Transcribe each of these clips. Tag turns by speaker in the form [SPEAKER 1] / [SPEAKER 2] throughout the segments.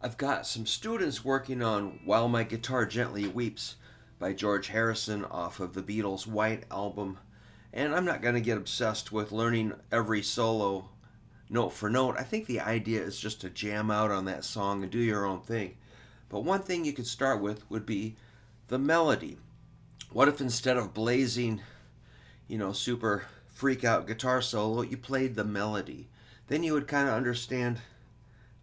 [SPEAKER 1] I've got some students working on While My Guitar Gently Weeps by George Harrison off of the Beatles' White album. And I'm not going to get obsessed with learning every solo note for note. I think the idea is just to jam out on that song and do your own thing. But one thing you could start with would be the melody. What if instead of blazing, super freak out guitar solo, you played the melody? Then you would kind of understand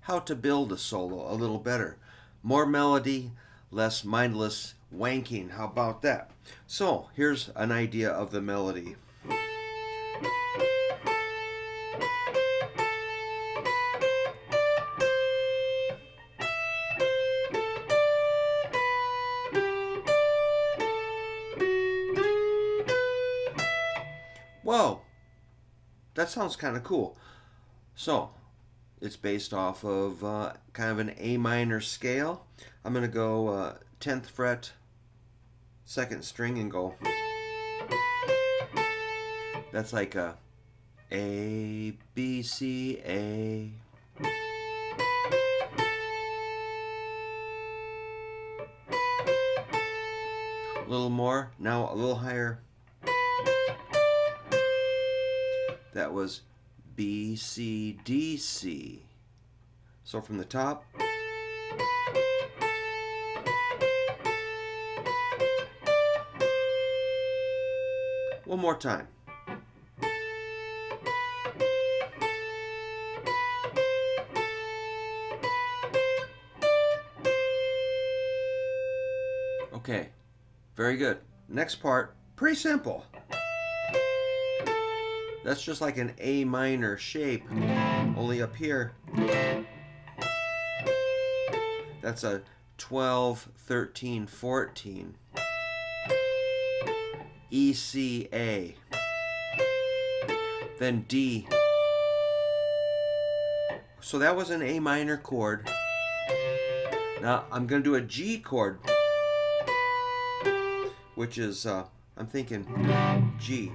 [SPEAKER 1] how to build a solo a little better. More melody, less mindless wanking. How about that? So, here's an idea of the melody. Whoa, that sounds kind of cool. So, it's based off of kind of an A minor scale. I'm going to go 10th fret, 2nd string, and go. That's like A, B, C, A. A little more. Now a little higher. That was B, C, D, C. So from the top. One more time. Okay, very good. Next part, pretty simple. That's just like an A minor shape, only up here. That's a 12, 13, 14. E, C, A. Then D. So that was an A minor chord. Now I'm going to do a G chord, which is, I'm thinking G.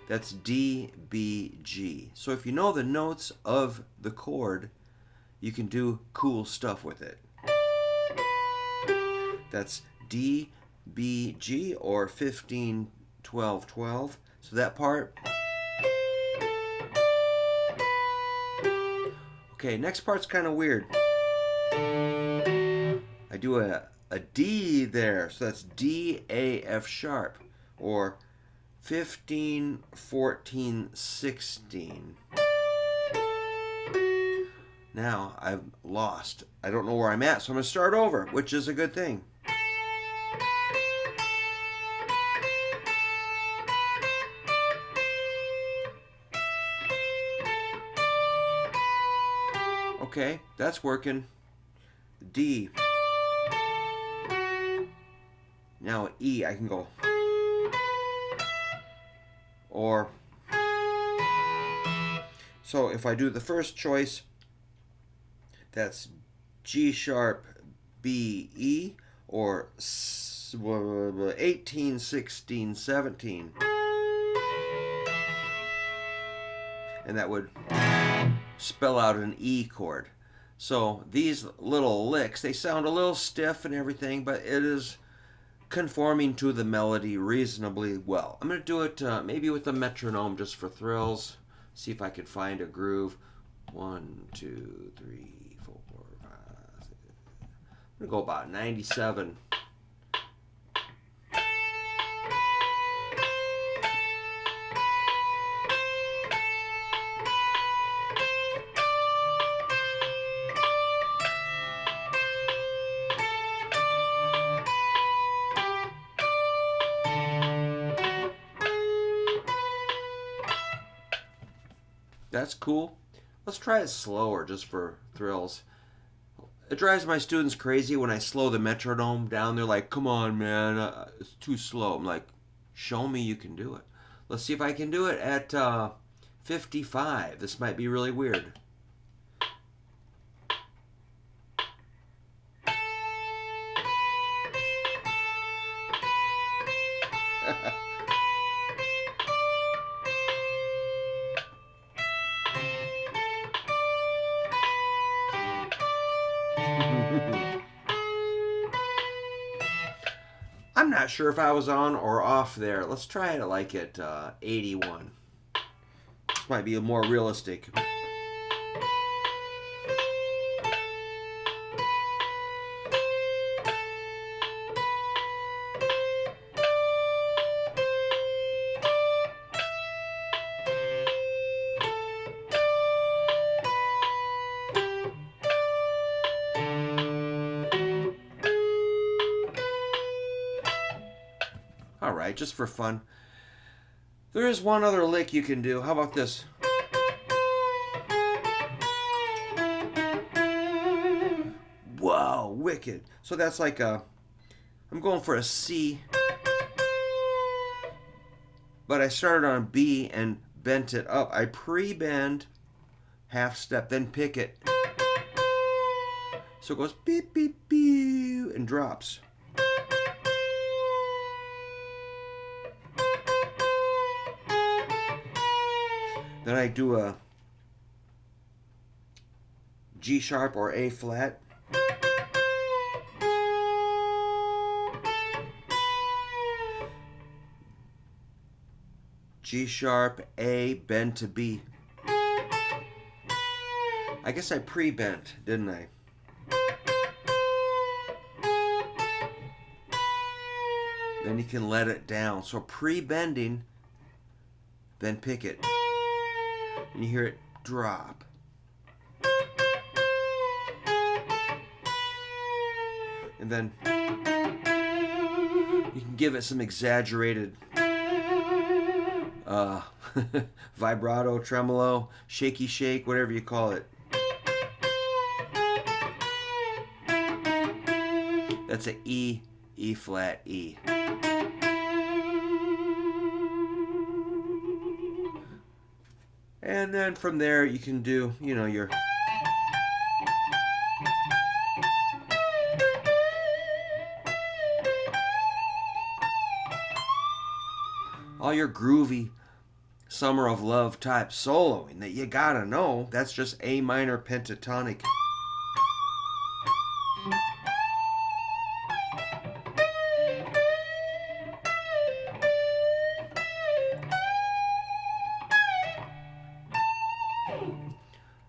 [SPEAKER 1] That's D, B, G. So if you know the notes of the chord, you can do cool stuff with it. That's D, B, G, or 15, 12, 12. So that part. Okay, next part's kind of weird. I do a D there, so that's D, A, F sharp, or 15, 14, 16. Now I've lost. I don't know where I'm at, so I'm going to start over, which is a good thing. Okay, that's working. D. Now E, I can go. Or, so if I do the first choice, that's G sharp, B, E, or 18, 16, 17. And that would spell out an E chord. So these little licks, they sound a little stiff and everything, but it is conforming to the melody reasonably well. I'm going to do it maybe with a metronome just for thrills. See if I can find a groove. 1, 2, 3, 4, 5, 6. I'm going to go about 97. That's cool. Let's try it slower just for thrills. It drives my students crazy when I slow the metronome down. They're like, come on, man, it's too slow. I'm like, show me you can do it. Let's see if I can do it at 55. This might be really weird. I'm not sure if I was on or off there. Let's try it like at 81. This might be more realistic. All right, just for fun. There is one other lick you can do. How about this? Whoa, wicked. So that's like I'm going for a C, but I started on a B and bent it up. I pre-bend, half step, then pick it. So it goes beep, beep, beep, and drops. Then I do a G sharp or A flat. G sharp, A, bend to B. I guess I pre-bent, didn't I? Then you can let it down. So pre-bending, then pick it. And you hear it drop. And then you can give it some exaggerated vibrato, tremolo, shaky shake, whatever you call it. That's a E, E flat, E. And then from there you can do, your all your groovy Summer of Love type soloing that you gotta know. That's just A minor pentatonic.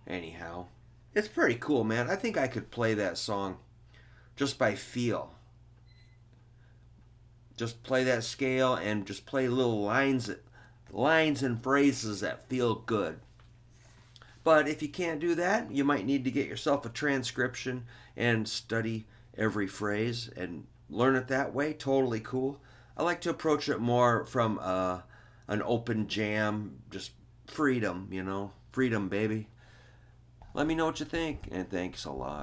[SPEAKER 1] Anyhow, it's pretty cool, man. I think I could play that song just by feel. Just play that scale and just play little lines and phrases that feel good. But if you can't do that, you might need to get yourself a transcription and study every phrase and learn it that way. Totally cool. I like to approach it more from an open jam, just freedom, freedom, baby. Let me know what you think, and thanks a lot.